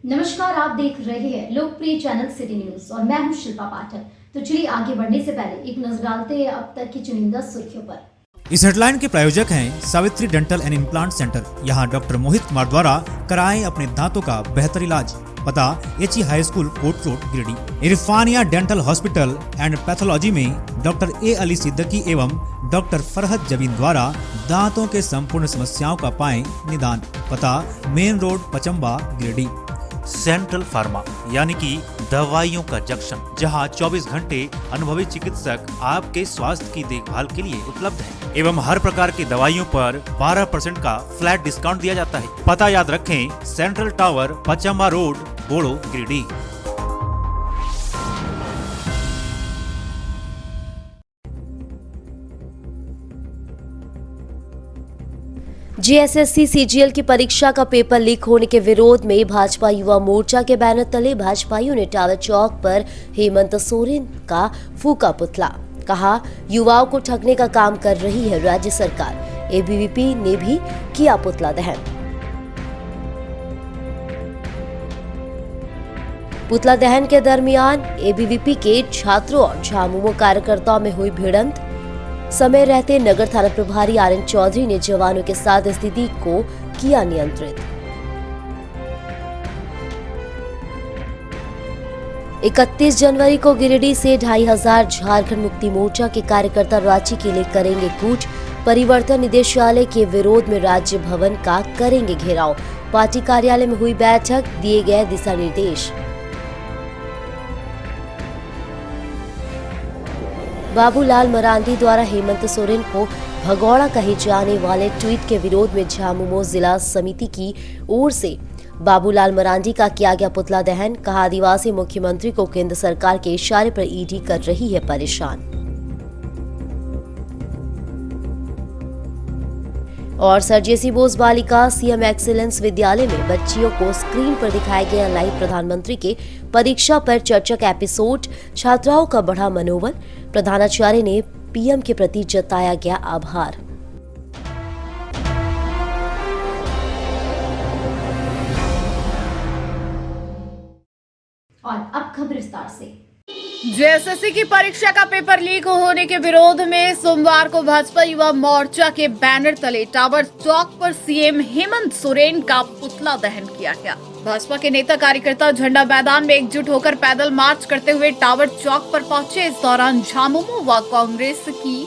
नमस्कार, आप देख रहे हैं लोकप्रिय चैनल सिटी न्यूज और मैं हूं शिल्पा पाठक। तो चलिए आगे बढ़ने से पहले एक नजर डालते हैं अब तक की चुनिंदा सुर्खियों पर। इस हेडलाइन के प्रायोजक हैं Savitri dental and implant centre. यहाँ डॉक्टर मोहित कुमार द्वारा कराएं अपने दांतों का बेहतर इलाज। पता एचई हाई स्कूल कोट road Giridih. Irfania dental hospital and pathology में डॉक्टर ए अली सिद्दीकी एवं डॉक्टर फरहत जबीन द्वारा दांतों के संपूर्ण समस्याओं का पाएं निदान। पता main road Pachamba Giridih. Central pharma यानी कि दवाइयों का जंक्शन, जहां 24 घंटे अनुभवी चिकित्सक आपके स्वास्थ्य की देखभाल के लिए उपलब्ध है एवं हर प्रकार की दवाइयों पर 12% का फ्लैट डिस्काउंट दिया जाता है। पता याद रखें, सेंट्रल टावर पचम्बा रोड बोड़ो गिरिडीह। जीएसएससी सीजीएल की परीक्षा का पेपर लीक होने के विरोध में भाजपा युवा मोर्चा के बैनर तले भाजपाइयों ने टावर चौक पर हेमंत सोरेन का फूका पुतला। कहा, युवाओं को ठगने का काम कर रही है राज्य सरकार। एबीवीपी ने भी किया पुतला दहन। पुतला दहन के दरमियान एबीवीपी के छात्रों और झामुमो कार्यकर्ताओं में हुई भिड़ंत। समय रहते नगर थाना प्रभारी आरएन चौधरी ने जवानों के साथ स्थिति को किया नियंत्रित। 31 जनवरी को गिरिडीह से 2500 झारखंड मुक्ति मोर्चा के कार्यकर्ता रांची के लिए करेंगे कूच। परिवर्तन निदेशालय के विरोध में राज्य भवन का करेंगे घेराव। पार्टी कार्यालय में हुई बैठक, दिए गए दिशा निर्देश। बाबूलाल मरांडी द्वारा हेमंत सोरेन को भगौड़ा कहे जाने वाले ट्वीट के विरोध में झामुमो जिला समिति की ओर से बाबूलाल मरांडी का किया गया पुतला दहन। कहा, आदिवासी मुख्यमंत्री को केंद्र सरकार के इशारे पर ईडी कर रही है परेशान। और सर जेसी बोस बालिका सीएम एक्सीलेंस विद्यालय में बच्चियों को स्क्रीन पर दिखाया गया लाइव प्रधानमंत्री के परीक्षा पर चर्चा का एपिसोड। छात्राओं का बढ़ा मनोबल। प्रधानाचार्य ने पीएम के प्रति जताया गया आभार। और अब खबर विस्तार से। जेएसएससी की परीक्षा का पेपर लीक होने के विरोध में सोमवार को भाजपा युवा मोर्चा के बैनर तले टावर चौक पर सीएम हेमंत सोरेन का पुतला दहन किया गया। भाजपा के नेता कार्यकर्ता झंडा मैदान में एकजुट होकर पैदल मार्च करते हुए टावर चौक पर पहुंचे। इस दौरान झामुमो व कांग्रेस की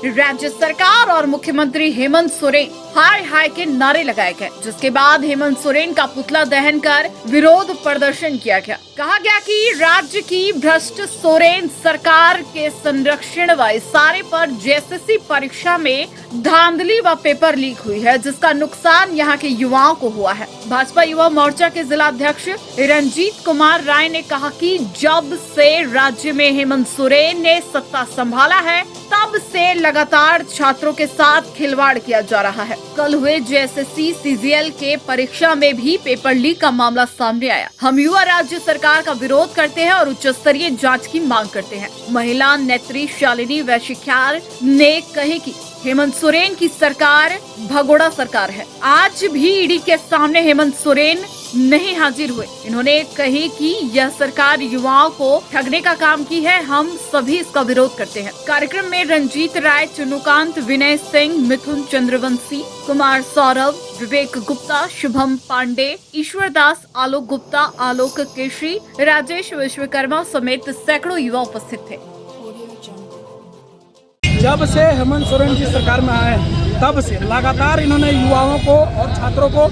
राज्य सरकार और मुख्यमंत्री हेमंत सोरेन हाय हाय के नारे लगाए गए, जिसके बाद हेमंत सोरेन का पुतला दहन कर विरोध प्रदर्शन किया गया। कहा गया कि राज्य की भ्रष्ट सोरेन सरकार के संरक्षण व इशारे पर जेएसएससी परीक्षा में धांधली व पेपर लीक हुई है, जिसका नुकसान यहाँ के युवाओं को हुआ है। भाजपा युवा मोर्चा के जिला अध्यक्ष रंजीत कुमार राय ने कहा कि जब से राज्य में हेमंत सोरेन ने सत्ता संभाला है, तब से लगातार छात्रों के साथ खिलवाड़ किया जा रहा है। कल हुए जेएसएससी सीजीएल के परीक्षा में भी पेपर लीक का मामला सामने आया। हम युवा राज्य सरकार का विरोध करते हैं और उच्च स्तरीय जांच की मांग करते हैं। महिला नेत्री शालिनी वैशिख्यार ने कहे कि हेमंत सोरेन की सरकार भगोड़ा सरकार है। आज भी ईडी के सामने हेमंत सोरेन नहीं हाजिर हुए। इन्होंने कही कि यह सरकार युवाओं को ठगने का काम की है। हम सभी इसका विरोध करते हैं। कार्यक्रम में रंजीत राय, चुनुकांत, विनय सिंह, मिथुन चंद्रवंशी, कुमार सौरभ, विवेक गुप्ता, शुभम पांडे, ईश्वर दास, आलोक गुप्ता, आलोक केशरी, राजेश विश्वकर्मा समेत सैकड़ों युवा उपस्थित थे। जब से हेमंत सोरेन की सरकार में आए तब से लगातार इन्होंने युवाओं को और छात्रों को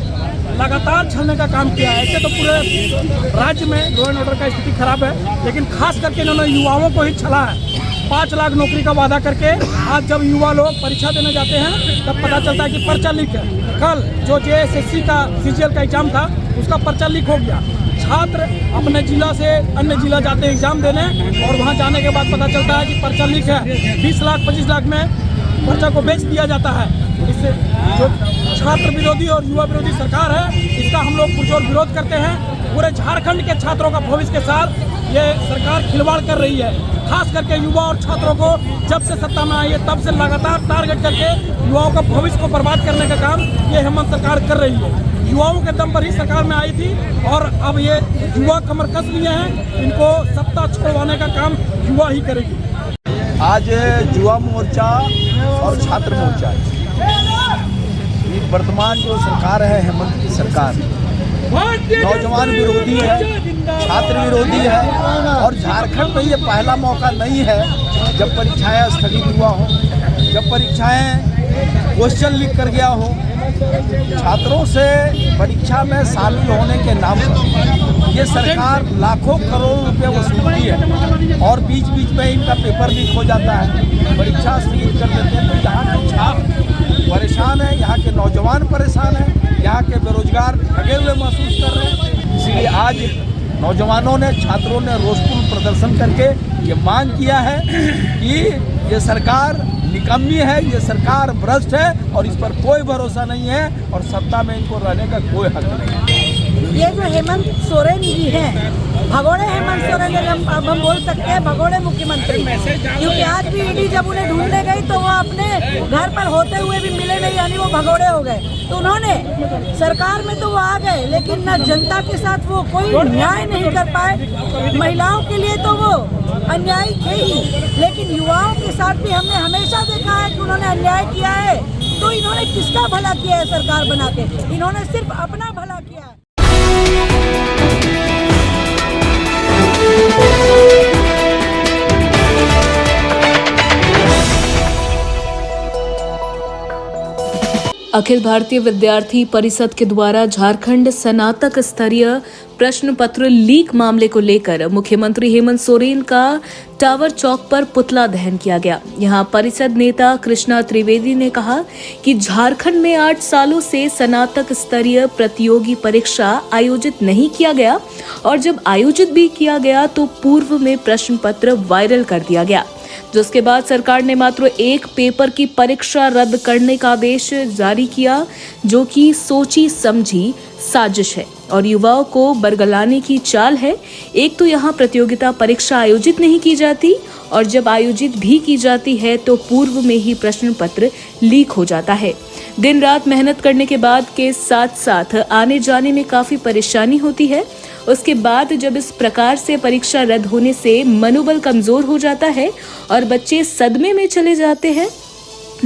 लगातार छलने का काम किया है। ऐसे तो पूरे राज्य में लॉ एंड ऑर्डर का स्थिति खराब है, लेकिन खास करके इन्होंने युवाओं को ही छला है। 5 लाख नौकरी का वादा करके आज जब युवा लोग परीक्षा देने जाते हैं तब पता चलता है कि पर्चा लीक है। कल जो जेएसएससी का सीजीएल का एग्जाम था, उसका पर्चा लीक हो गया। छात्र अपने जिला से अन्य जिला जाते हैं एग्जाम देने, और वहां जाने के बाद पता चलता है कि पर्चा लीक है। 20 लाख 25 लाख में पर्चा को बेच दिया जाता है। इससे जो छात्र विरोधी और युवा विरोधी सरकार है, इसका हम लोग पुरजोर विरोध करते हैं। पूरे झारखंड के छात्रों का भविष्य के साथ ये सरकार खिलवाड़ कर रही है। खास करके युवा और छात्रों को जब से सत्ता में आई है तब से लगातार टारगेट करके युवाओं का भविष्य को बर्बाद करने का काम ये हेमंत सरकार कर रही है। युवाओं के दम पर ही सरकार में आई थी और अब ये युवा कमर कस लिए हैं, इनको सत्ता छोड़वाने का काम युवा ही करेगी। आज युवा मोर्चा और छात्र मोर्चा, ये वर्तमान जो सरकार है हेमंत की सरकार, नौजवान विरोधी है, छात्र विरोधी है और झारखंड में ये पहला मौका नहीं है जब परीक्षाएं स्थगित हुआ हो, जब परीक्षाएं क्वेश्चन लिख कर गया हो। छात्रों से परीक्षा में शामिल होने के नाम पर ये सरकार लाखों करोड़ रुपए वसूलती है और बीच बीच में इनका पेपर लीक हो जाता है, परीक्षा स्थगित कर देते हैं। तो यहाँ के छात्र परेशान है, यहाँ के नौजवान परेशान है, यहाँ के बेरोजगार ठगे हुए महसूस कर रहे हैं। इसलिए आज नौजवानों ने, छात्रों ने रोषपूर्ण प्रदर्शन करके ये मांग किया है कि ये सरकार निकम्मी है, ये सरकार भ्रष्ट है और इस पर कोई भरोसा नहीं है और सत्ता में इनको रहने का कोई हक नहीं है। ये जो हेमंत सोरेन जी हैं, भगोड़े हेमंत सोरेन अब हम बोल सकते हैं भगोड़े मुख्यमंत्री, क्योंकि आज भी ईडी जब उन्हें ढूंढने गई तो वो अपने घर पर होते हुए भी मिले नहीं, यानी वो भगोड़े हो गए। तो उन्होंने सरकार में तो वो आ गए लेकिन न जनता के साथ वो कोई न्याय नहीं कर पाए। महिलाओं के लिए तो वो अन्यायी थे ही, लेकिन युवाओं के साथ भी हमने हमेशा देखा है कि उन्होंने अन्याय किया है। तो इन्होंने किसका भला किया है सरकार बना के? इन्होंने सिर्फ अपना भला किया है। अखिल भारतीय विद्यार्थी परिषद के द्वारा झारखंड स्नातक स्तरीय प्रश्न पत्र लीक मामले को लेकर मुख्यमंत्री हेमंत सोरेन का टावर चौक पर पुतला दहन किया गया। यहां परिषद नेता कृष्णा त्रिवेदी ने कहा कि झारखंड में 8 सालों से स्नातक स्तरीय प्रतियोगी परीक्षा आयोजित नहीं किया गया और जब आयोजित भी किया गया तो पूर्व में प्रश्न पत्र वायरल कर दिया गया, जिसके बाद सरकार ने मात्र एक पेपर की परीक्षा रद्द करने का आदेश जारी किया, जो कि सोची समझी साजिश है और युवाओं को बरगलाने की चाल है। एक तो यहाँ प्रतियोगिता परीक्षा आयोजित नहीं की जाती और जब आयोजित भी की जाती है तो पूर्व में ही प्रश्न पत्र लीक हो जाता है। दिन रात मेहनत करने के बाद के साथ साथ आने जाने में काफी परेशानी होती है। उसके बाद जब इस प्रकार से परीक्षा रद्द होने से मनोबल कमजोर हो जाता है और बच्चे सदमे में चले जाते हैं।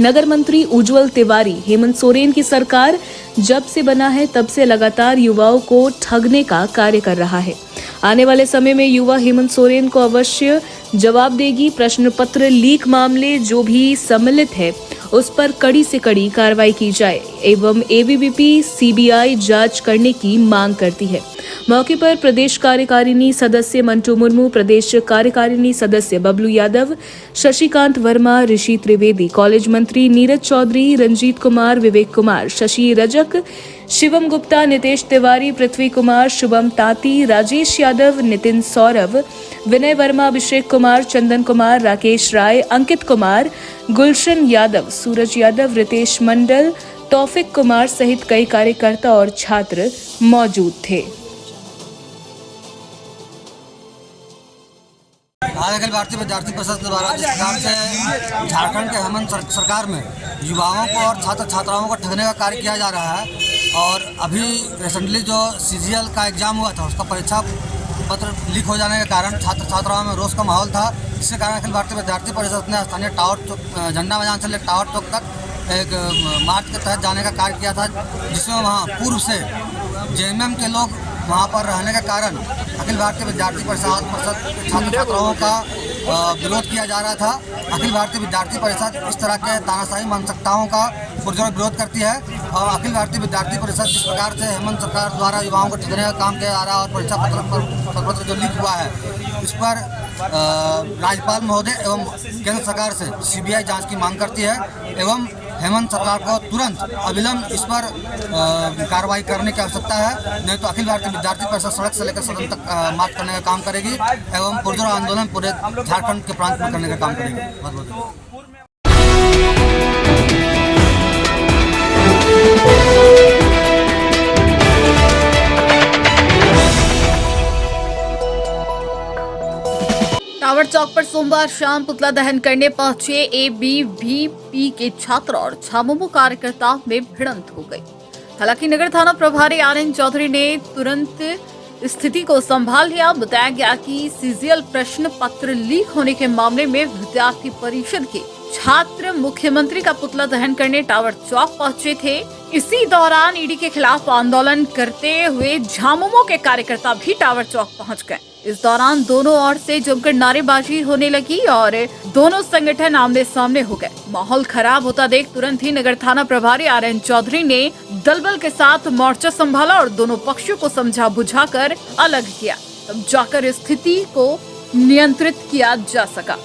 नगर मंत्री उज्जवल तिवारी हेमंत सोरेन की सरकार जब से बना है तब से लगातार युवाओं को ठगने का कार्य कर रहा है। आने वाले समय में युवा हेमंत सोरेन को अवश्य जवाब देगी। प्रश्न पत्र लीक मामले जो भी सम्मिलित है उस पर कड़ी से कड़ी कार्रवाई की जाए एवं एबीवीपी सीबीआई जांच करने की मांग करती है। मौके पर प्रदेश कार्यकारिणी सदस्य मंटू मुर्मू, प्रदेश कार्यकारिणी सदस्य बबलू यादव, शशिकांत वर्मा, ऋषि त्रिवेदी, कॉलेज मंत्री नीरज चौधरी, रंजीत कुमार, विवेक कुमार, शशि रजक, शिवम गुप्ता, नितेश तिवारी, पृथ्वी कुमार, शुभम ताती, राजेश यादव, नितिन सौरभ, विनय वर्मा, अभिषेक कुमार, चंदन कुमार, राकेश राय, अंकित कुमार, गुलशन यादव, सूरज यादव, रितेश मंडल, तौफिक कुमार सहित कई कार्यकर्ता और छात्र मौजूद थे। आज अखिल भारतीय विद्यार्थी परिषद द्वारा जिस प्रकार से झारखंड के हेमंत सरकार में युवाओं को और छात्र छात्राओं को ठगने का कार्य किया जा रहा है और अभी रिसेंटली जो CGL का एग्जाम हुआ था उसका परीक्षा पत्र लीक हो जाने के कारण छात्र छात्राओं में रोष का माहौल था, जिसके कारण अखिल भारतीय विद्यार्थी परिषद ने स्थानीय टावर चौक झंडा मैदान से लेकर टावर चौक तक एक मार्च के तहत जाने का कार्य किया था, जिसमें वहाँ पूर्व से JMM के लोग वहाँ पर रहने के कारण अखिल भारतीय विद्यार्थी परिषद छात्र छात्राओं का विरोध किया जा रहा था। अखिल भारतीय विद्यार्थी परिषद इस तरह के तानाशाही मानसिकताओं का पुरजोर विरोध करती है और अखिल भारतीय विद्यार्थी परिषद जिस प्रकार से हेमंत सरकार द्वारा युवाओं को ठगने का काम किया जा रहा है और परीक्षा पत्र जो लीक हुआ है इस पर राज्यपाल महोदय एवं केंद्र सरकार से CBI जांच की मांग करती है एवं हेमंत सरकार को तुरंत अविलंब इस पर कार्रवाई करने की आवश्यकता है, नहीं तो अखिल भारतीय विद्यार्थी परिषद सड़क से लेकर सदन तक मार्च करने का काम करेगी एवं पुरजोर आंदोलन पूरे झारखंड के प्रांत में करने का काम करेगी। बहुत बहुत टावर चौक पर सोमवार शाम पुतला दहन करने पहुंचे ABVP के छात्र और झामुमो कार्यकर्ताओं में भिड़ंत हो गई। हालांकि नगर थाना प्रभारी आर.एन. चौधरी ने तुरंत स्थिति को संभाल लिया। बताया गया कि सीजीएल प्रश्न पत्र लीक होने के मामले में विद्यार्थी परिषद के छात्र मुख्यमंत्री का पुतला दहन करने टावर चौक पहुंचे थे। इसी दौरान ईडी के खिलाफ आंदोलन करते हुए झामुमो के कार्यकर्ता भी टावर चौक पहुंच गए। इस दौरान दोनों ओर से जमकर नारेबाजी होने लगी और दोनों संगठन आमने सामने हो गए। माहौल खराब होता देख तुरंत ही नगर थाना प्रभारी आर.एन. चौधरी ने दलबल के साथ मोर्चा संभाला और दोनों पक्षों को समझा बुझाकर अलग किया। तब जाकर स्थिति को नियंत्रित किया जा सका।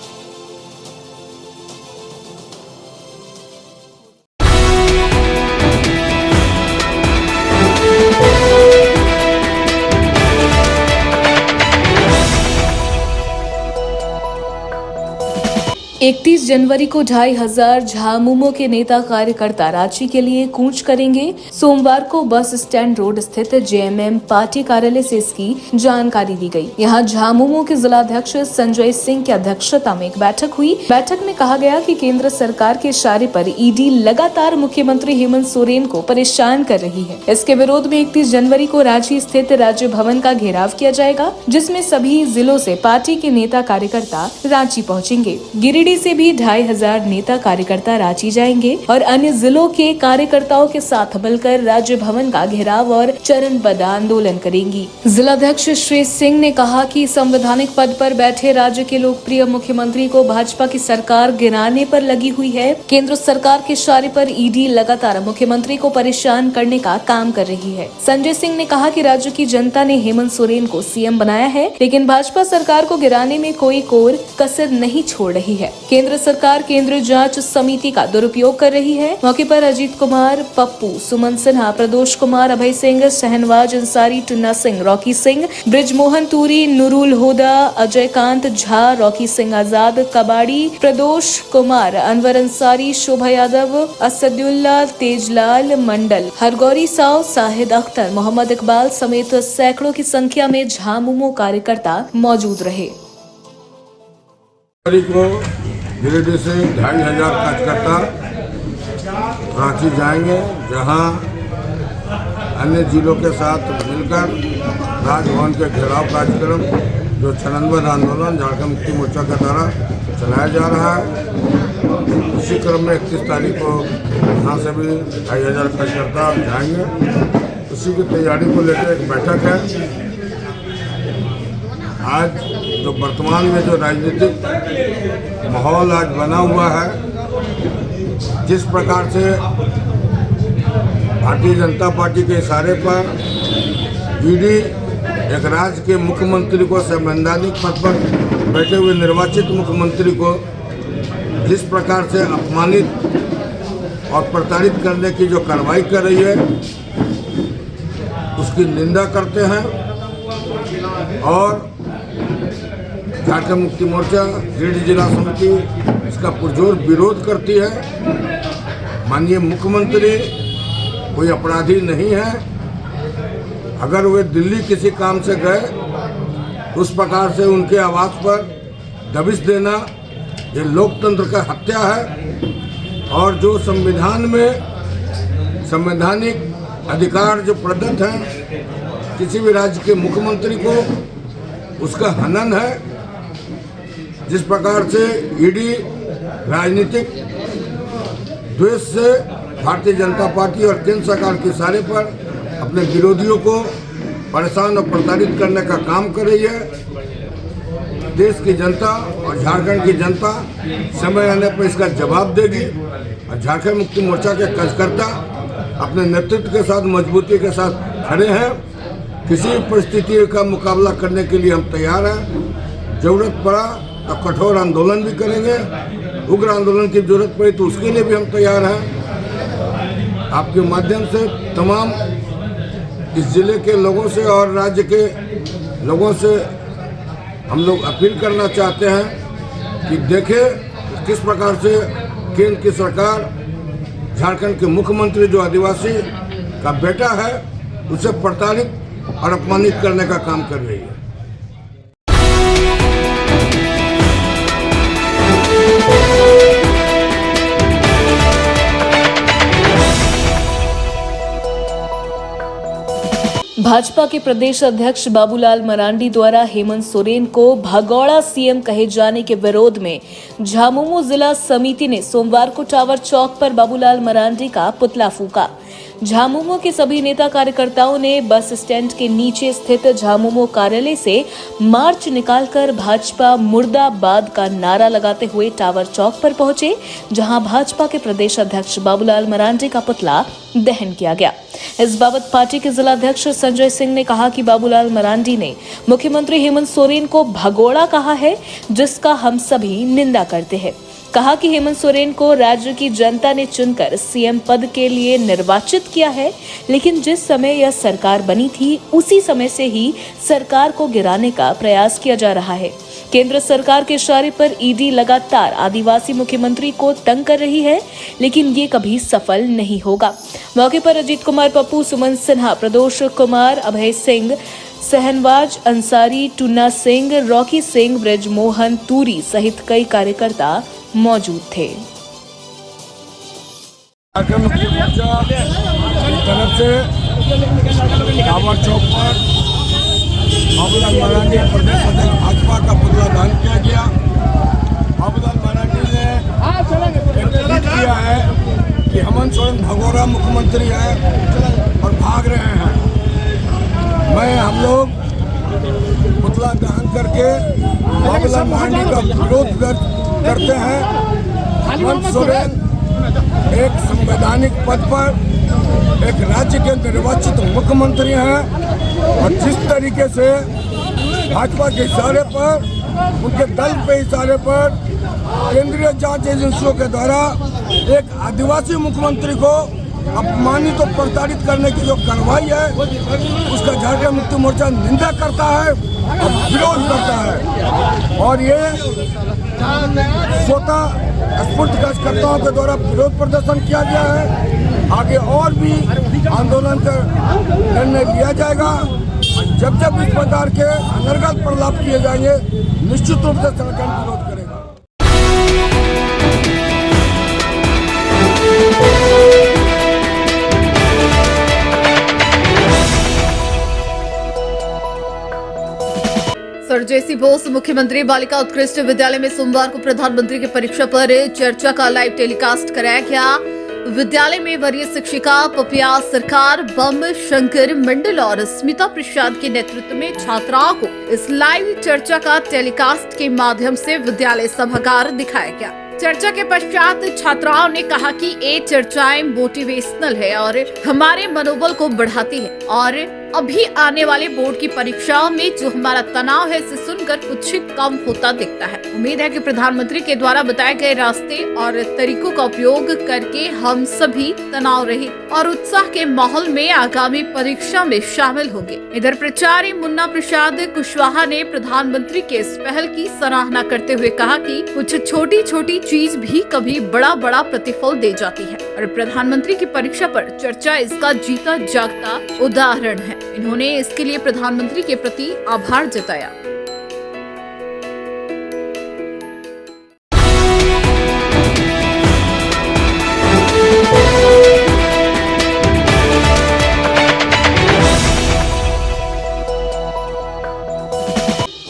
इकतीस जनवरी को 2500 झामुमो के नेता कार्यकर्ता रांची के लिए कूच करेंगे। सोमवार को बस स्टैंड रोड स्थित जेएमएम पार्टी कार्यालय से इसकी जानकारी दी गई। यहां झामुमो के जिलाध्यक्ष संजय सिंह की अध्यक्षता में एक बैठक हुई। बैठक में कहा गया कि केंद्र सरकार के इशारे पर ईडी लगातार मुख्यमंत्री हेमंत सोरेन को परेशान कर रही है। इसके विरोध में 31 जनवरी को रांची स्थित राज्य भवन का घेराव किया जाएगा, जिसमें सभी जिलों से पार्टी के नेता कार्यकर्ता रांची पहुँचेंगे। गिरिडीह से भी 2500 नेता कार्यकर्ता रांची जाएंगे और अन्य जिलों के कार्यकर्ताओं के साथ मिलकर राज्य भवन का घेराव और चरणबद्ध आंदोलन करेंगी। जिलाध्यक्ष श्री सिंह ने कहा कि संवैधानिक पद पर बैठे राज्य के लोकप्रिय मुख्यमंत्री को भाजपा की सरकार गिराने पर लगी हुई है। केंद्र सरकार के इशारे पर ईडी लगातार मुख्यमंत्री को परेशान करने का काम कर रही है। संजय सिंह ने कहा कि राज्य की जनता ने हेमंत सोरेन को सीएम बनाया है, लेकिन भाजपा सरकार को गिराने में कोई कोर कसर नहीं छोड़ रही है। केंद्र सरकार केंद्रीय जांच समिति का दुरुपयोग कर रही है। मौके पर अजीत कुमार, पप्पू, सुमन सिन्हा, प्रदोष कुमार, अभय सिंह, शहनवाज अंसारी, टुन्ना सिंह, रॉकी सिंह, ब्रिजमोहन तुरी, नुरुल हुदा, अजयकांत झा, रॉकी सिंह आजाद, कबाड़ी, प्रदोष कुमार, अनवर अंसारी, शोभा यादव, असदुल्ला, तेजलाल मंडल, हरगौरी साव, साहिद अख्तर, मोहम्मद इकबाल समेत सैकड़ों की संख्या में झामुमो कार्यकर्ता मौजूद रहे। को गिरिडीह से 2500 कार्यकर्ता रांची जाएंगे, जहां अन्य जिलों के साथ मिलकर राजभवन के घेराव कार्यक्रम जो चरणबद्ध आंदोलन झारखंड मुक्ति मोर्चा के द्वारा चलाया जा रहा है। इसी क्रम में 31 तारीख को यहाँ से भी 2500 कार्यकर्ता जाएंगे। उसी की तैयारी को लेकर एक बैठक है। आज जो वर्तमान में जो राजनीतिक माहौल आज बना हुआ है, जिस प्रकार से भारतीय जनता पार्टी के इशारे पर ईडी एक राज्य के मुख्यमंत्री को, संवैधानिक पद पर बैठे हुए निर्वाचित मुख्यमंत्री को जिस प्रकार से अपमानित और प्रताड़ित करने की जो कार्रवाई कर रही है, उसकी निंदा करते हैं और झारखंड मुक्ति मोर्चा गिरिडीह जिला समिति इसका पुरजोर विरोध करती है। माननीय मुख्यमंत्री कोई अपराधी नहीं है। अगर वे दिल्ली किसी काम से गए तो उस प्रकार से उनके आवास पर दबिश देना ये लोकतंत्र का हत्या है। और जो संविधान में संवैधानिक अधिकार जो प्रदत्त हैं किसी भी राज्य के मुख्यमंत्री को, उसका हनन है। जिस प्रकार से ईडी राजनीतिक द्वेष से भारतीय जनता पार्टी और केंद्र सरकार के इशारे पर अपने विरोधियों को परेशान और प्रताड़ित करने का काम कर रही है। देश की जनता और झारखंड की जनता समय आने पर इसका जवाब देगी और झारखंड मुक्ति मोर्चा के कार्यकर्ता अपने नेतृत्व के साथ मजबूती के साथ खड़े हैं। किसी भी परिस्थिति का मुकाबला करने के लिए हम तैयार हैं। जरूरत पड़ा तो कठोर आंदोलन भी करेंगे, उग्र आंदोलन की जरूरत पड़ी तो उसके लिए भी हम तैयार हैं। आपके माध्यम से तमाम इस जिले के लोगों से और राज्य के लोगों से हम लोग अपील करना चाहते हैं कि देखें किस प्रकार से केंद्र की सरकार झारखंड के मुख्यमंत्री जो आदिवासी का बेटा है उसे प्रताड़ित और अपमानित करने का काम कर रही है। भाजपा के प्रदेश अध्यक्ष बाबूलाल मरांडी द्वारा हेमंत सोरेन को भगौड़ा सीएम कहे जाने के विरोध में झामुमो जिला समिति ने सोमवार को टावर चौक पर बाबूलाल मरांडी का पुतला फूका। झामुमो के सभी नेता कार्यकर्ताओं ने बस स्टैंड के नीचे स्थित झामुमो कार्यालय से मार्च निकालकर भाजपा मुर्दाबाद का नारा लगाते हुए टावर चौक पर पहुंचे, जहां भाजपा के प्रदेश अध्यक्ष बाबूलाल मरांडी का पुतला दहन किया गया। इस बाबत पार्टी के जिलाध्यक्ष संजय सिंह ने कहा कि बाबूलाल मरांडी ने मुख्यमंत्री हेमंत सोरेन को भगोड़ा कहा है, जिसका हम सभी निंदा करते हैं। कहा कि हेमंत सोरेन को राज्य की जनता ने चुनकर सीएम पद के लिए निर्वाचित किया है, लेकिन जिस समय यह सरकार बनी थी उसी समय से ही सरकार को गिराने का प्रयास किया जा रहा है। केंद्र सरकार के इशारे पर ईडी लगातार आदिवासी मुख्यमंत्री को तंग कर रही है, लेकिन ये कभी सफल नहीं होगा। मौके पर अजीत कुमार पप्पू, सुमन सिन्हा, प्रदोष कुमार, अभय सिंह, सहनवाज अंसारी, टुन्ना सिंह, रॉकी सिंह, ब्रजमोहन तूरी सहित कई कार्यकर्ता मौजूद थे। झारखंड मुक्ति मोर्चा की तरफ से टावर चौक पर बाबूलाल मरांडी प्रदेश अध्यक्ष भाजपा का पुतला दहन किया गया। बाबूलाल मरांडी ने एक ट्वीट किया है कि हेमंत सोरेन भगोड़ा मुख्यमंत्री है और भाग रहे हैं। हम लोग पुतला दहन करके बाबूलाल मरांडी का विरोध करते हैं। हेमंत सोरेन एक संवैधानिक पद पर एक राज्य के निर्वाचित मुख्यमंत्री हैं और जिस तरीके से भाजपा के इशारे पर, उनके दल पे इशारे पर केंद्रीय जांच एजेंसियों के द्वारा एक आदिवासी मुख्यमंत्री को अपमानित और प्रताड़ित करने की जो कार्रवाई है, उसका झारखंड मुक्ति मोर्चा निंदा करता है और विरोध करता है। और ये स्वतः स्फूर्त कार्यकर्ताओं के द्वारा विरोध प्रदर्शन किया गया है। आगे और भी आंदोलन का निर्णय लिया जाएगा। जब जब इस प्रकार के अनर्गल प्रलाप किए जाएंगे, निश्चित रूप से संगठन विरोध करेगा। सर जेसी बोस मुख्यमंत्री बालिका उत्कृष्ट विद्यालय में सोमवार को प्रधानमंत्री की परीक्षा पर चर्चा का लाइव टेलीकास्ट कराया गया। विद्यालय में वरीय शिक्षिका पपिया सरकार, बम शंकर मंडल और स्मिता प्रसाद के नेतृत्व में छात्राओं को इस लाइव चर्चा का टेलीकास्ट के माध्यम से विद्यालय सभागार दिखाया गया। चर्चा के पश्चात छात्राओं ने कहा कि ये चर्चाएं मोटिवेशनल है और हमारे मनोबल को बढ़ाती है और अभी आने वाले बोर्ड की परीक्षाओं में जो हमारा तनाव है, इसे सुनकर कुछ कम होता दिखता है। उम्मीद है कि प्रधानमंत्री के द्वारा बताए गए रास्ते और तरीकों का उपयोग करके हम सभी तनाव रहित और उत्साह के माहौल में आगामी परीक्षा में शामिल होंगे। इधर प्राचार्य मुन्ना प्रसाद कुशवाहा ने प्रधानमंत्री के इस पहल की सराहना करते हुए कहा कि कुछ छोटी छोटी चीज भी कभी बड़ा बड़ा प्रतिफल दे जाती है और प्रधानमंत्री की परीक्षा पर चर्चा इसका जीता जागता उदाहरण है। इन्होंने इसके लिए प्रधानमंत्री के प्रति आभार जताया।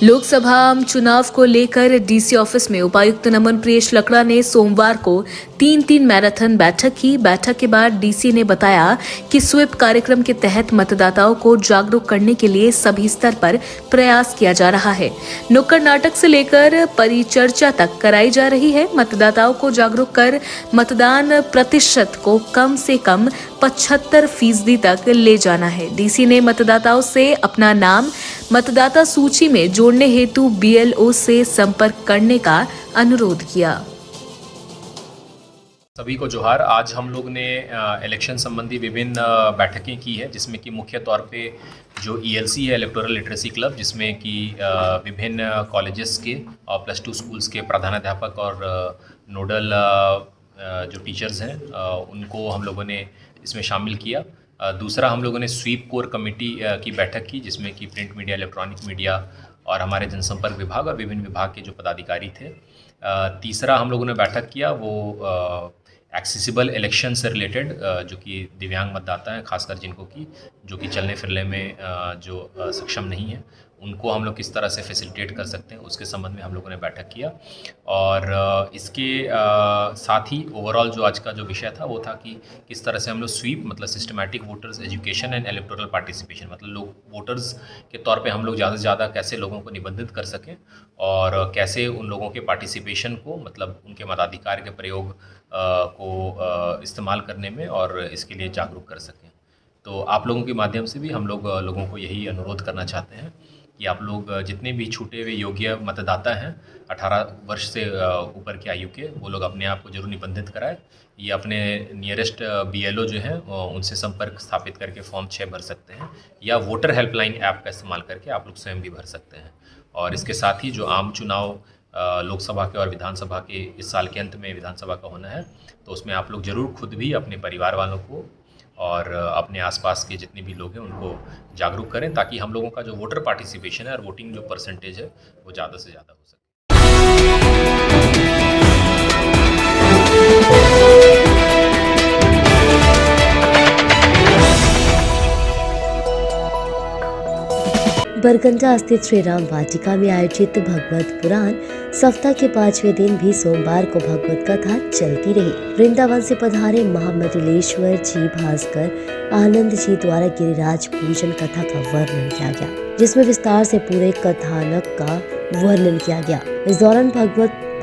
लोकसभा आम चुनाव को लेकर डीसी ऑफिस में उपायुक्त नमन प्रियेश लकड़ा ने सोमवार को 3 मैराथन बैठक की। बैठक के बाद डीसी ने बताया कि स्वीप कार्यक्रम के तहत मतदाताओं को जागरूक करने के लिए सभी स्तर पर प्रयास किया जा रहा है। नुक्कड़ नाटक से लेकर परिचर्चा तक कराई जा रही है। मतदाताओं को जागरूक कर मतदान प्रतिशत को कम से कम 75% तक ले जाना है। डीसी ने मतदाताओं से अपना नाम मतदाता सूची में जोड़ने हेतु BLO से संपर्क करने का अनुरोध किया। सभी को जोहार। आज हम लोग ने इलेक्शन संबंधी विभिन्न बैठकें की है, जिसमें कि मुख्य तौर पे जो ELC है, इलेक्टोरल लिटरेसी क्लब, जिसमें कि विभिन्न कॉलेजेस के और +2 स्कूल्स के प्रधानाध्यापक और नोडल जो टीचर्स हैं उनको हम लोगों ने इसमें शामिल किया। दूसरा, हम लोगों ने स्वीप कोर कमेटी की बैठक की, जिसमें कि प्रिंट मीडिया, इलेक्ट्रॉनिक मीडिया और हमारे जनसंपर्क विभाग और विभिन्न विभाग के जो पदाधिकारी थे। तीसरा हम लोगों ने बैठक किया वो एक्सेसिबल इलेक्शन से रिलेटेड जो कि दिव्यांग मतदाता हैं, खासकर जिनको कि जो कि चलने फिरने में जो सक्षम नहीं है, उनको हम लोग किस तरह से फैसिलिटेट कर सकते हैं, उसके संबंध में हम लोगों ने बैठक किया। और इसके साथ ही ओवरऑल जो आज का जो विषय था वो था कि किस तरह से हम लोग स्वीप मतलब systematic voters education and electoral participation मतलब लोग वोटर्स के तौर पे हम लोग ज़्यादा से ज़्यादा कैसे लोगों को निबंधित कर सकें और कैसे उन लोगों के पार्टिसिपेशन को मतलब उनके मताधिकार के प्रयोग को इस्तेमाल करने में और इसके लिए जागरूक कर सकें। तो आप लोगों के माध्यम से भी हम लोग लोगों को यही अनुरोध करना चाहते हैं कि आप लोग जितने भी छूटे हुए योग्य मतदाता हैं 18 वर्ष से ऊपर की आयु के, वो लोग अपने आप को जरूर निबंधित कराएं। ये अपने नियरेस्ट BLO जो हैं उनसे संपर्क स्थापित करके फॉर्म 6 भर सकते हैं या वोटर हेल्पलाइन ऐप का इस्तेमाल करके आप लोग स्वयं भी भर सकते हैं। और इसके साथ ही जो आम चुनाव लोकसभा के और विधानसभा के इस साल के अंत में विधानसभा का होना है, तो उसमें आप लोग ज़रूर खुद भी अपने परिवार वालों को और अपने आसपास के जितने भी लोग हैं उनको जागरूक करें, ताकि हम लोगों का जो वोटर पार्टिसिपेशन है और वोटिंग जो परसेंटेज है वो ज़्यादा से ज़्यादा हो सके। बरगंडा स्थित श्री राम वाटिका में आयोजित भगवत पुराण सप्ताह के 5वें दिन भी सोमवार को भगवत कथा चलती रही। वृंदावन से पधारे महामंडलेश्वर जी भास्कर आनंद जी द्वारा गिरिराज पूजन कथा का वर्णन किया गया, जिसमें विस्तार से पूरे कथानक का वर्णन किया गया। इस दौरान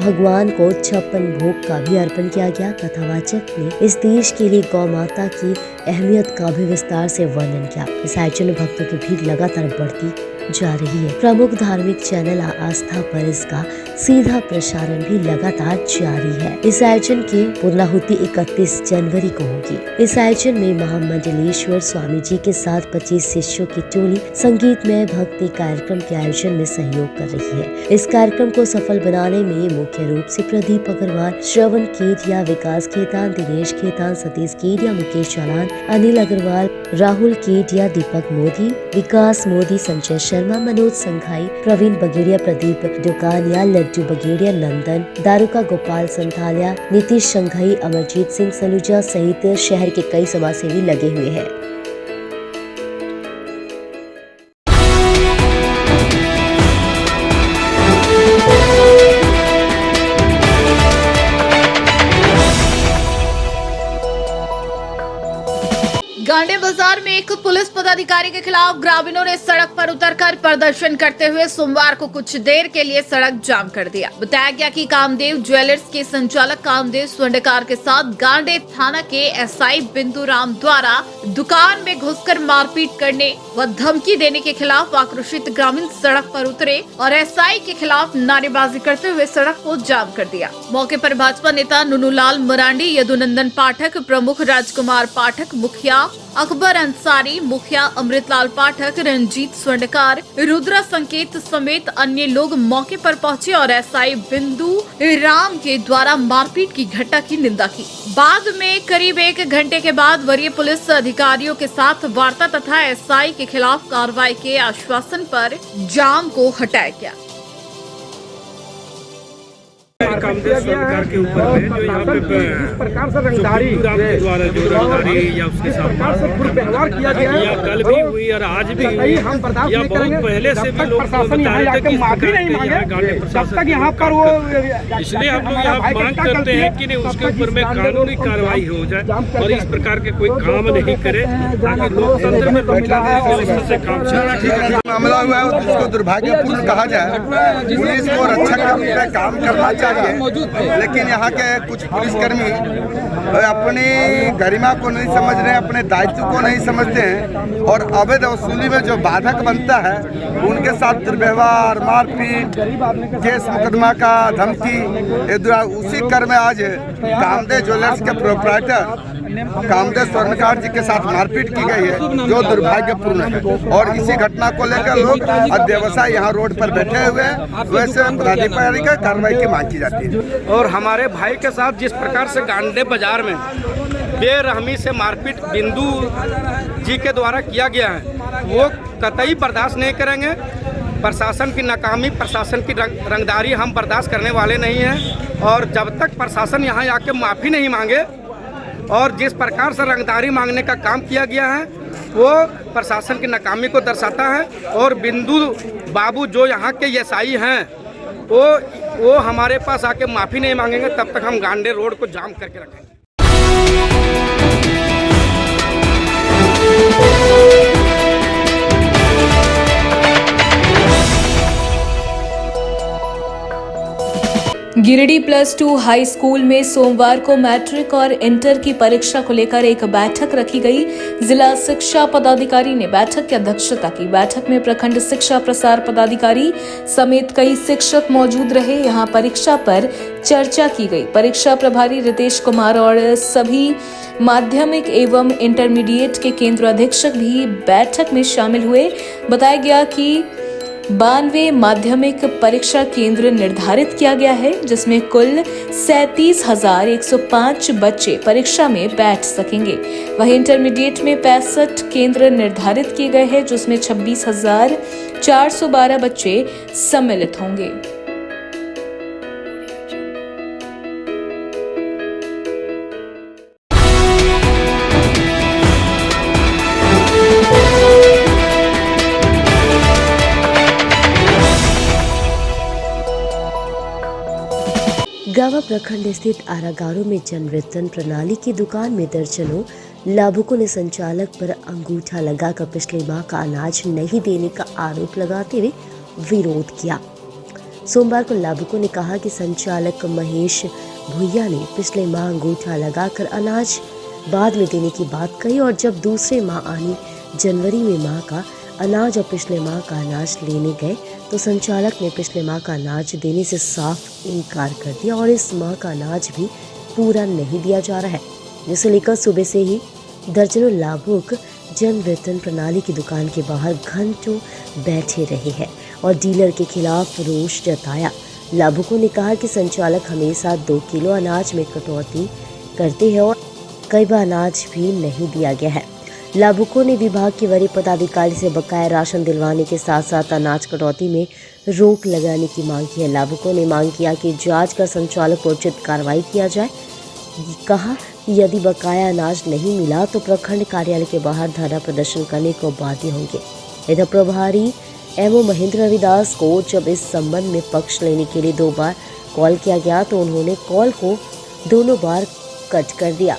भगवान को 56 भोग का भी अर्पण किया गया। कथावाचक ने इस देश के लिए गौ माता की अहमियत का भी विस्तार से वर्णन किया। इस आयोजन में भक्तों की भीड़ लगातार बढ़ती जा रही है। प्रमुख धार्मिक चैनल आस्था पर इसका सीधा प्रसारण भी लगातार जारी है। इस आयोजन की पूर्णाहुति 31 जनवरी को होगी। इस आयोजन में महामंडलेश्वर स्वामी जी के साथ 25 शिष्यों की टोली संगीतमय भक्ति कार्यक्रम के आयोजन में सहयोग कर रही है। इस कार्यक्रम को सफल बनाने में मुख्य रूप से प्रदीप अग्रवाल, श्रवण केडिया, विकास खेतान, दिनेश खेतान, सतीश केडिया, मुकेश चालान, अनिल अग्रवाल, राहुल केडिया, दीपक मोदी, विकास मोदी, संजय शर्मा, मनोज संघाई, प्रवीण बगेड़िया, प्रदीप दुकानिया, लड्डू बगेड़िया, नंदन दारुका, गोपाल संथालिया, नीतीश संघाई, अमरजीत सिंह सलूजा सहित शहर के कई समाजसेवी लगे हुए हैं। गांडे बाजार में एक पुलिस पदाधिकारी के खिलाफ ग्रामीणों ने सड़क पर उतरकर प्रदर्शन करते हुए सोमवार को कुछ देर के लिए सड़क जाम कर दिया। बताया गया कि कामदेव ज्वेलर्स के संचालक कामदेव स्वर्णकार के साथ गांडे थाना के SI बिंदुराम द्वारा दुकान में घुसकर मारपीट करने व धमकी देने के खिलाफ आक्रोशित ग्रामीण सड़क पर उतरे और SI के खिलाफ नारेबाजी करते हुए सड़क को जाम कर दिया। मौके पर भाजपा नेता नुनूलाल मरांडी, यदुनंदन पाठक, प्रमुख राजकुमार पाठक, मुखिया अकबर अंसारी, मुखिया अमृतलाल पाठक, रंजीत स्वर्णकार, रुद्रा संकेत समेत अन्य लोग मौके पर पहुंचे और SI बिंदु राम के द्वारा मारपीट की घटना की निंदा की। बाद में करीब 1 घंटे के बाद वरीय पुलिस अधिकारियों के साथ वार्ता तथा SI के खिलाफ कार्रवाई के आश्वासन पर जाम को हटाया गया। कामदेव स्वर्णकार के ऊपर में जो यहाँ पे इस प्रकार से रंगदारी द्वारा जो रंगदारी या उसके साथ व्यवहार किया गया या कल भी हुई और आज भी हुई, या बहुत पहले से भी लोग बता रहे थे कि माफी नहीं मांगे जब तक यहाँ पर वो, इसलिए हम लोग यहाँ मांग करते हैं कि नहीं उसके ऊपर में कानूनी कार्रवाई हो जाए और इस प्रकार के कोई काम नहीं करे ताकि लोकतंत्र में व्यवस्था से काम चले। मामला हुआ है उसको दुर्भाग्यपूर्ण कहा जाए। पुलिस को रक्षा का काम करना चाहिए, लेकिन यहाँ के कुछ पुलिसकर्मी अपनी गरिमा को नहीं समझ रहे, अपने दायित्व को नहीं समझते हैं और अवैध वसूली में जो बाधक बनता है उनके साथ दुर्व्यवहार, मारपीट, केस मुकदमा का धमकी, उसी क्रम में आज कामदेव ज्वेलर्स के प्रोप्राइटर कामदेव स्वर्णकार जी के साथ मारपीट की गई है, जो दुर्भाग्यपूर्ण है। और इसी घटना को लेकर लोग अध्यवसाय यहाँ रोड पर बैठे हुए हैं, वैसे पदाधिकारी का कार्रवाई की मांग की जाती है। और हमारे भाई के साथ जिस प्रकार से गांडे बाजार में बेरहमी से मारपीट बिंदु जी के द्वारा किया गया है, वो कतई बर्दाश्त नहीं करेंगे। प्रशासन की नाकामी, प्रशासन की रंगदारी हम बर्दाश्त करने वाले नहीं हैं और जब तक प्रशासन यहाँ आके माफ़ी नहीं मांगे और जिस प्रकार से रंगदारी मांगने का काम किया गया है वो प्रशासन की नाकामी को दर्शाता है। और बिंदु बाबू जो यहाँ के एसआई हैं वो हमारे पास आके माफ़ी नहीं मांगेंगे तब तक हम गांडे रोड को जाम करके रखेंगे। गिरिडीह +2 हाई स्कूल में सोमवार को मैट्रिक और इंटर की परीक्षा को लेकर एक बैठक रखी गई। जिला शिक्षा पदाधिकारी ने बैठक की अध्यक्षता की। बैठक में प्रखंड शिक्षा प्रसार पदाधिकारी समेत कई शिक्षक मौजूद रहे। यहां परीक्षा पर चर्चा की गई। परीक्षा प्रभारी रितेश कुमार और सभी माध्यमिक एवं इंटरमीडिएट के केंद्र अधीक्षक भी बैठक में शामिल हुए। बताया गया कि 92 माध्यमिक परीक्षा केंद्र निर्धारित किया गया है, जिसमें कुल 37,105 बच्चे परीक्षा में बैठ सकेंगे। वहीं इंटरमीडिएट में 65 केंद्र निर्धारित किए गए हैं, जिसमें 26,412 बच्चे सम्मिलित होंगे। गावा प्रखंड स्थित आरागारों में जनवितरण प्रणाली की दुकान में दर्जनों लाभुकों ने संचालक पर अंगूठा लगाकर पिछले माह का अनाज नहीं देने का आरोप लगाते हुए विरोध किया। सोमवार को लाभुकों ने कहा कि संचालक महेश भुइया ने पिछले माह अंगूठा लगाकर अनाज बाद में देने की बात कही और जब दूसरे माह आनी जनवरी में माह का अनाज और पिछले माह का अनाज लेने गए तो संचालक ने पिछले माह का अनाज देने से साफ इनकार कर दिया और इस माह का अनाज भी पूरा नहीं दिया जा रहा है, जिसे लेकर सुबह से ही दर्जनों लाभुक जन वितरण प्रणाली की दुकान के बाहर घंटों बैठे रहे हैं और डीलर के खिलाफ रोष जताया। लाभुकों ने कहा कि संचालक हमेशा 2 किलो अनाज में कटौती करते हैं और कई बार अनाज भी नहीं दिया गया है। लाभुकों ने विभाग के वरीय पदाधिकारी से बकाया राशन दिलवाने के साथ साथ अनाज कटौती में रोक लगाने की मांग की है। लाभुकों ने मांग किया कि जांच कर संचालक पर उचित कार्रवाई किया जाए। कहा यदि बकाया अनाज नहीं मिला तो प्रखंड कार्यालय के बाहर धरना प्रदर्शन करने को बाध्य होंगे। इधर प्रभारी एमओ महेंद्र रविदास को जब इस संबंध में पक्ष लेने के लिए 2 बार कॉल किया गया तो उन्होंने कॉल को दोनों बार कट कर दिया।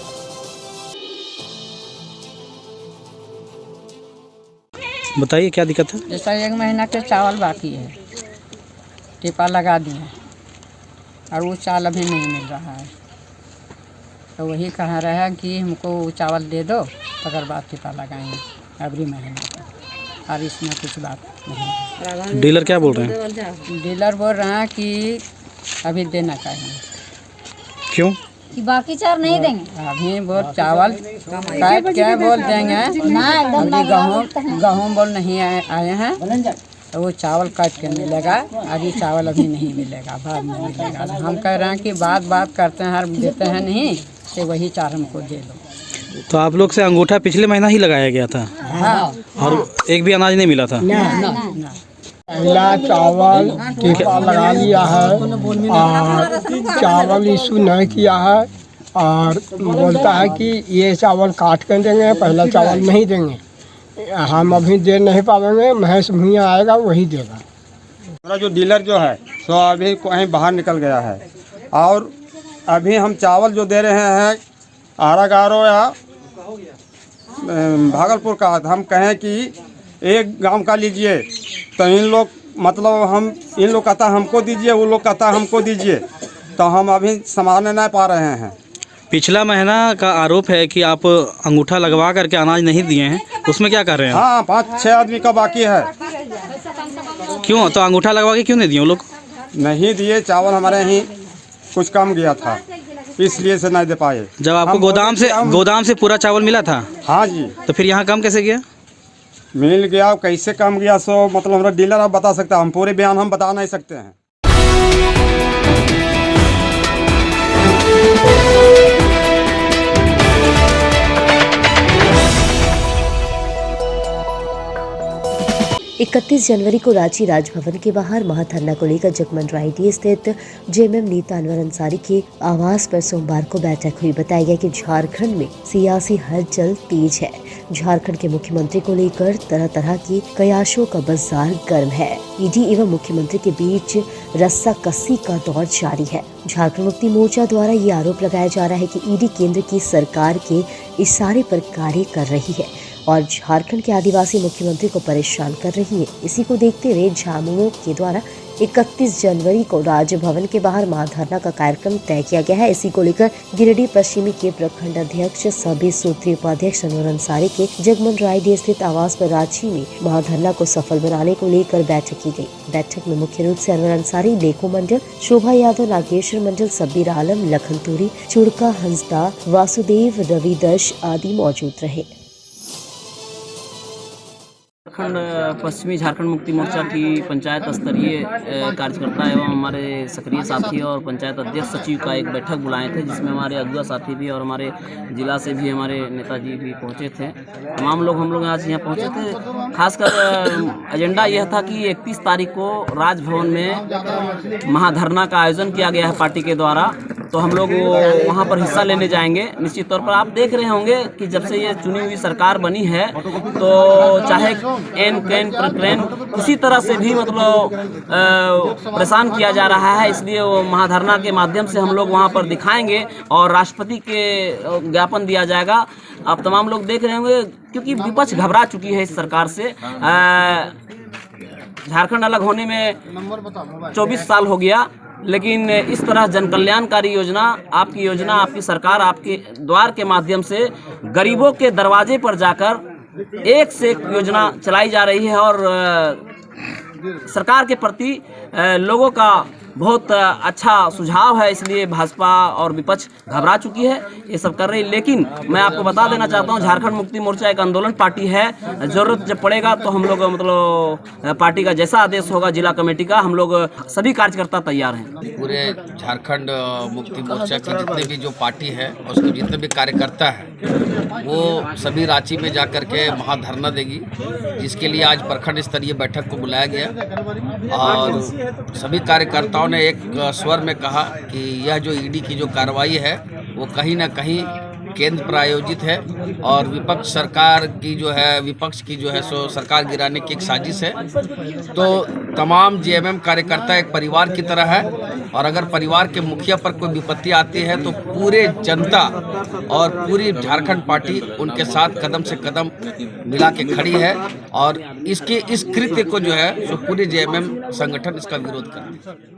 बताइए क्या दिक्कत है? जैसा 1 महीना के चावल बाकी है, टिपा लगा दिए और वो चावल अभी नहीं मिल रहा है, तो वही कह रहे हैं कि हमको वो चावल दे दो अगर बात टिपा लगाएंगे अगले महीने का, और इसमें कुछ बात नहीं। डीलर क्या बोल रहे हैं? डीलर बोल रहे हैं कि अभी देना चाहिए। क्यों? कि बाकी चार नहीं देंगे। अभी बोल चावल काट क्या बोल देंगे ना, गेहूँ बोल नहीं आए हैं तो वो चावल काट के मिलेगा, अभी चावल अभी नहीं मिलेगा, बाद में मिलेगा। हम कह रहे हैं कि बात करते हैं, हर देते हैं नहीं, तो वही चार हमको दे दो। तो आप लोग से अंगूठा पिछले महीना ही लगाया गया था? हाँ। और एक भी अनाज नहीं मिला था? ना। पहला चावल टीका लगा लिया है और चावल इशू नहीं किया है और बोलता है कि ये चावल काट कर देंगे, पहला चावल नहीं देंगे, हम अभी दे नहीं पाएंगे, महेश भुइया आएगा वही देगा। हमारा जो डीलर जो है सो अभी कहीं बाहर निकल गया है और अभी हम चावल जो दे रहे हैं आरागारो या भागलपुर का, हम कहें कि एक गांव का लीजिए तो इन लोग मतलब इन लोग कहता हमको दीजिए, वो लोग कहता हमको दीजिए, तो हम अभी संभालने नहीं पा रहे हैं। पिछला महीना का आरोप है कि आप अंगूठा लगवा करके अनाज नहीं दिए हैं, उसमें क्या कर रहे हैं? हाँ, 5-6 आदमी का बाकी है। क्यों? तो अंगूठा लगवा के क्यों नहीं दिए? वो लोग नहीं दिए, चावल हमारे यहीं कुछ कम गया था इसलिए से नहीं दे पाए। जब आपको गोदाम से पूरा चावल मिला था? हाँ जी। तो फिर यहाँ कम कैसे गया? मिल गया, कैसे कम गया सो मतलब हमारा डीलर आप बता सकता है, हम पूरे बयान हम बता नहीं सकते हैं। 31 जनवरी को रांची राजभवन के बाहर महाधरना को लेकर जगमंडराइडी स्थित जेएमएम नेता अनवर अंसारी के आवास पर सोमवार को बैठक हुई। बताया गया कि झारखंड में सियासी हलचल तेज है। झारखंड के मुख्यमंत्री को लेकर तरह तरह की कयासों का बाजार गर्म है। ईडी एवं मुख्यमंत्री के बीच रस्साकसी का दौर जारी है। झारखंड मुक्ति मोर्चा द्वारा ये आरोप लगाया जा रहा है कि ईडी केंद्र की सरकार के इशारे पर कार्य कर रही है और झारखंड के आदिवासी मुख्यमंत्री को परेशान कर रही है। इसी को देखते हुए झामुमो के द्वारा 31 जनवरी को राजभवन के बाहर महाधरना का कार्यक्रम तय किया गया है। इसी को लेकर गिरिडीह पश्चिमी के प्रखंड अध्यक्ष सभी सूत्रीय उपाध्यक्ष अनवर अंसारी के जगमंडराइडी स्थित आवास पर रांची में महाधरना को सफल बनाने को लेकर बैठक की गई। बैठक में मुख्य रूप से अनवर अंसारी, लेखो मंडल, शोभा यादव, नागेश्वर मंडल, सब्बीर आलम, लखन तूरी, चुड़का हंसदा, वासुदेव, रविदर्श आदि मौजूद रहे। पश्चिमी झारखंड मुक्ति मोर्चा की पंचायत स्तरीय कार्यकर्ता एवं हमारे सक्रिय साथी और पंचायत अध्यक्ष सचिव का एक बैठक बुलाए थे, जिसमें हमारे अगुआ साथी भी और हमारे जिला से भी हमारे नेताजी भी पहुंचे थे। तमाम लोग हम लोग आज यहाँ पहुंचे थे। खासकर एजेंडा यह था कि 31 तारीख को राजभवन में महाधरना का आयोजन किया गया है पार्टी के द्वारा, तो हम लोग वहाँ पर हिस्सा लेने जाएंगे। निश्चित तौर पर आप देख रहे होंगे कि जब से ये चुनी हुई सरकार बनी है तो चाहे एन कैन प्रक्रेन किसी तरह से भी मतलब परेशान किया जा रहा है। इसलिए वो महाधरना के माध्यम से हम लोग वहाँ पर दिखाएंगे और राष्ट्रपति के ज्ञापन दिया जाएगा। आप तमाम लोग देख रहे होंगे क्योंकि विपक्ष घबरा चुकी है इस सरकार से। झारखंड अलग होने में 24 साल हो गया, लेकिन इस तरह जनकल्याणकारी योजना, आपकी सरकार आपके द्वार के माध्यम से गरीबों के दरवाजे पर जाकर एक से एक योजना चलाई जा रही है और सरकार के प्रति लोगों का बहुत अच्छा सुझाव है। इसलिए भाजपा और विपक्ष घबरा चुकी है, ये सब कर रही है। लेकिन मैं आपको बता देना चाहता हूँ, झारखंड मुक्ति मोर्चा एक आंदोलन पार्टी है। जरूरत जब पड़ेगा तो हम लोग मतलब पार्टी का जैसा आदेश होगा जिला कमेटी का, हम लोग सभी कार्यकर्ता तैयार हैं। पूरे झारखंड मुक्ति मोर्चा की जितने भी जो पार्टी है और उसके जितने भी कार्यकर्ता है वो सभी रांची में जा कर के महाधरना देगी, जिसके लिए आज प्रखंड स्तरीय बैठक को बुलाया गया और सभी कार्यकर्ताओं ने एक स्वर में कहा कि यह जो ईडी की जो कार्रवाई है वो कहीं ना कहीं केंद्र प्रायोजित है और विपक्ष की जो है सो सरकार गिराने की एक साजिश है। तो तमाम जेएमएम कार्यकर्ता एक परिवार की तरह है और अगर परिवार के मुखिया पर कोई विपत्ति आती है तो पूरे जनता और पूरी झारखंड पार्टी उनके साथ कदम से कदम मिला के खड़ी है और इस कृत्य को जो है सो पूरे जेएमएम संगठन इसका विरोध करते हैं।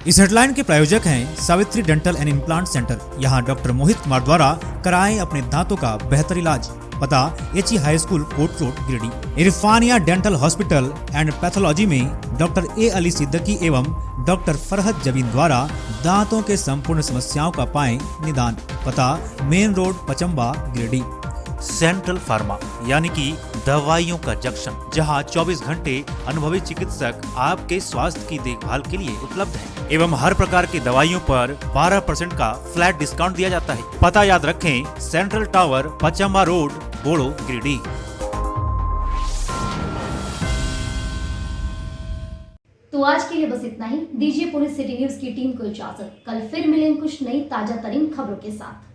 इस हेडलाइन के प्रायोजक हैं Savitri dental and implant centre. यहाँ डॉक्टर मोहित कुमार द्वारा कराएं अपने दांतों का बेहतर इलाज। पता एचई हाई स्कूल कोट road Giridih. Irfania dental hospital and pathology में डॉक्टर ए अली सिद्दीकी एवं डॉक्टर फरहत जबीन द्वारा दांतों के संपूर्ण समस्याओं का पाएं निदान। पता main road Pachamba Giridih. Central pharma यानी कि दवाइयों का जंक्शन, जहां 24 घंटे अनुभवी चिकित्सक आपके स्वास्थ्य की देखभाल के लिए उपलब्ध हैं एवं हर प्रकार की दवाइयों पर 12% का फ्लैट डिस्काउंट दिया जाता है। पता याद रखें, सेंट्रल टावर, पचम्बा रोड, बोड़ो, गिरिडीह। तो आज के लिए बस इतना ही। दीजिए पुलिस सिटी न्यूज की टीम को इजाजत। कल फिर मिलेंगे कुछ नई ताजा तरीन खबरों के साथ।